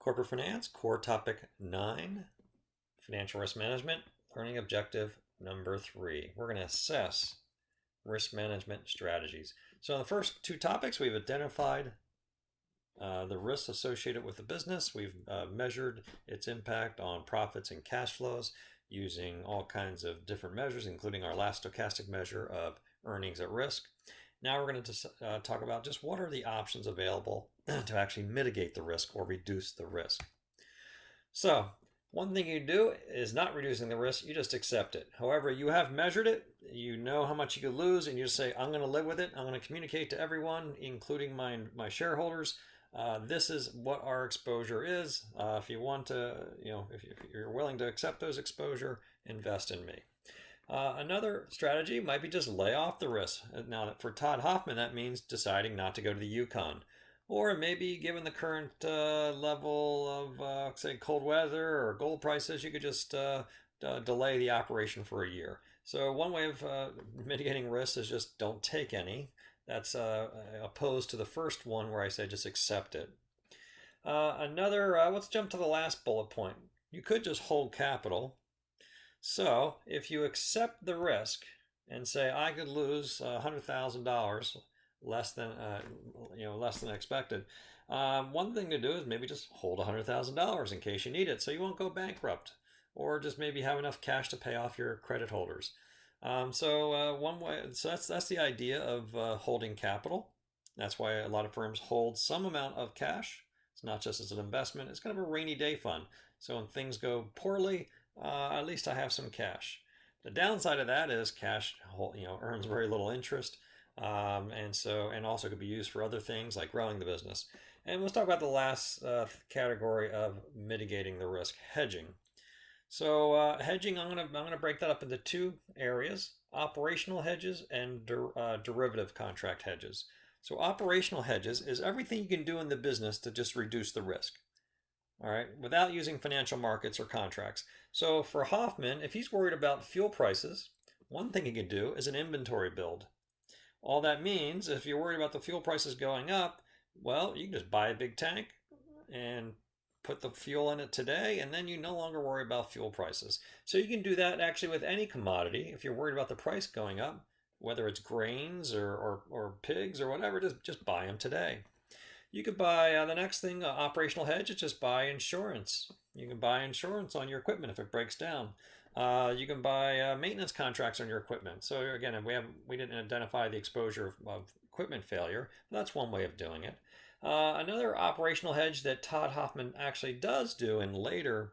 Corporate Finance, core topic 9, financial risk management, learning objective number 3. We're going to assess risk management strategies. So in the first two topics, we've identified the risks associated with the business. We've measured its impact on profits and cash flows using all kinds of different measures, including our last stochastic measure of earnings at risk. Now we're going to talk about just what are the options available to actually mitigate the risk or reduce the risk. So one thing you do is not reducing the risk, you just accept it. However, you have measured it, you know how much you could lose, and you just say, I'm going to live with it. I'm going to communicate to everyone, including my shareholders. This is what our exposure is. If you want to, if you're willing to accept those exposure, invest in me. Another strategy might be just lay off the risk. Now, for Todd Hoffman, that means deciding not to go to the Yukon. Or maybe given the current level of, say, cold weather or gold prices, you could just delay the operation for a year. So one way of mitigating risk is just don't take any. That's opposed to the first one where I say just accept it. Let's jump to the last bullet point. You could just hold capital. So if you accept the risk and say I could lose $100,000 less than expected, one thing to do is maybe just hold $100,000 in case you need it, so you won't go bankrupt, or just maybe have enough cash to pay off your credit holders. One way, so that's the idea of holding capital. That's why a lot of firms hold some amount of cash. It's not just as an investment; it's kind of a rainy day fund. So when things go poorly, at least I have some cash. The downside of that is cash, earns very little interest, and also could be used for other things like growing the business. And let's talk about the last category of mitigating the risk: hedging. So hedging, I'm gonna break that up into two areas: operational hedges and derivative contract hedges. So operational hedges is everything you can do in the business to just reduce the risk. All right, without using financial markets or contracts. So for Hoffman, if he's worried about fuel prices, one thing he can do is an inventory build. All that means, if you're worried about the fuel prices going up, well, you can just buy a big tank and put the fuel in it today, and then you no longer worry about fuel prices. So you can do that actually with any commodity. If you're worried about the price going up, whether it's grains or pigs or whatever, just buy them today. You could buy, the next thing, operational hedge, is just buy insurance. You can buy insurance on your equipment if it breaks down. You can buy maintenance contracts on your equipment. So again, we didn't identify the exposure of equipment failure. That's one way of doing it. Another operational hedge that Todd Hoffman actually does do in later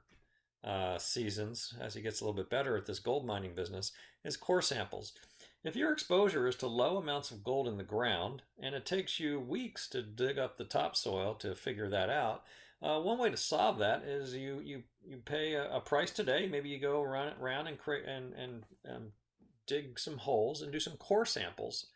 seasons, as he gets a little bit better at this gold mining business, is core samples. If your exposure is to low amounts of gold in the ground, and it takes you weeks to dig up the topsoil to figure that out, one way to solve that is you pay a price today. Maybe you go around and dig some holes and do some core samples.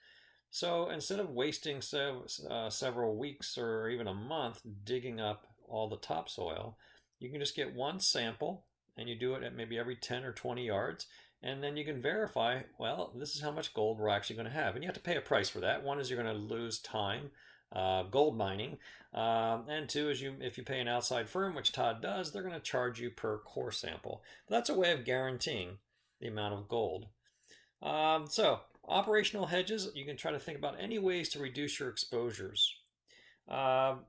So instead of wasting several weeks or even a month digging up all the topsoil, you can just get one sample and you do it at maybe every 10 or 20 yards. And then you can verify, well, this is how much gold we're actually going to have. And you have to pay a price for that. One is you're going to lose time gold mining. And two is if you pay an outside firm, which Todd does, they're going to charge you per core sample. But that's a way of guaranteeing the amount of gold. So operational hedges, you can try to think about any ways to reduce your exposures. Now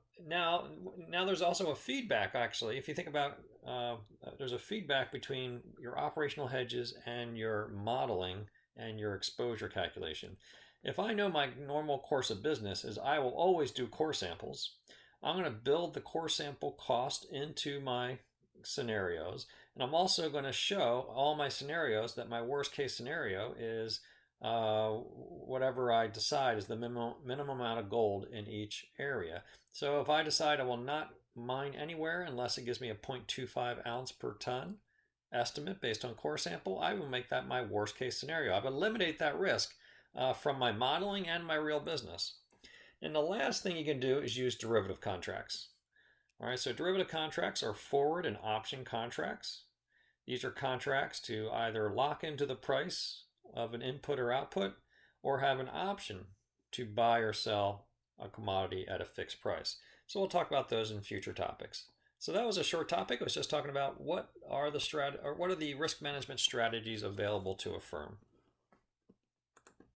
there's also a feedback, actually. If you think about, there's a feedback between your operational hedges and your modeling and your exposure calculation. If I know my normal course of business is I will always do core samples, I'm going to build the core sample cost into my scenarios. And I'm also going to show all my scenarios that my worst case scenario is whatever I decide is the minimum amount of gold in each area. So if I decide I will not mine anywhere unless it gives me a 0.25 ounce per ton estimate based on core sample, I will make that my worst case scenario. I will eliminate that risk from my modeling and my real business. And the last thing you can do is use derivative contracts. All right, so derivative contracts are forward and option contracts. These are contracts to either lock into the price of an input or output, or have an option to buy or sell a commodity at a fixed price. So we'll talk about those in future topics. So that was a short topic. It was just talking about what are the risk management strategies available to a firm.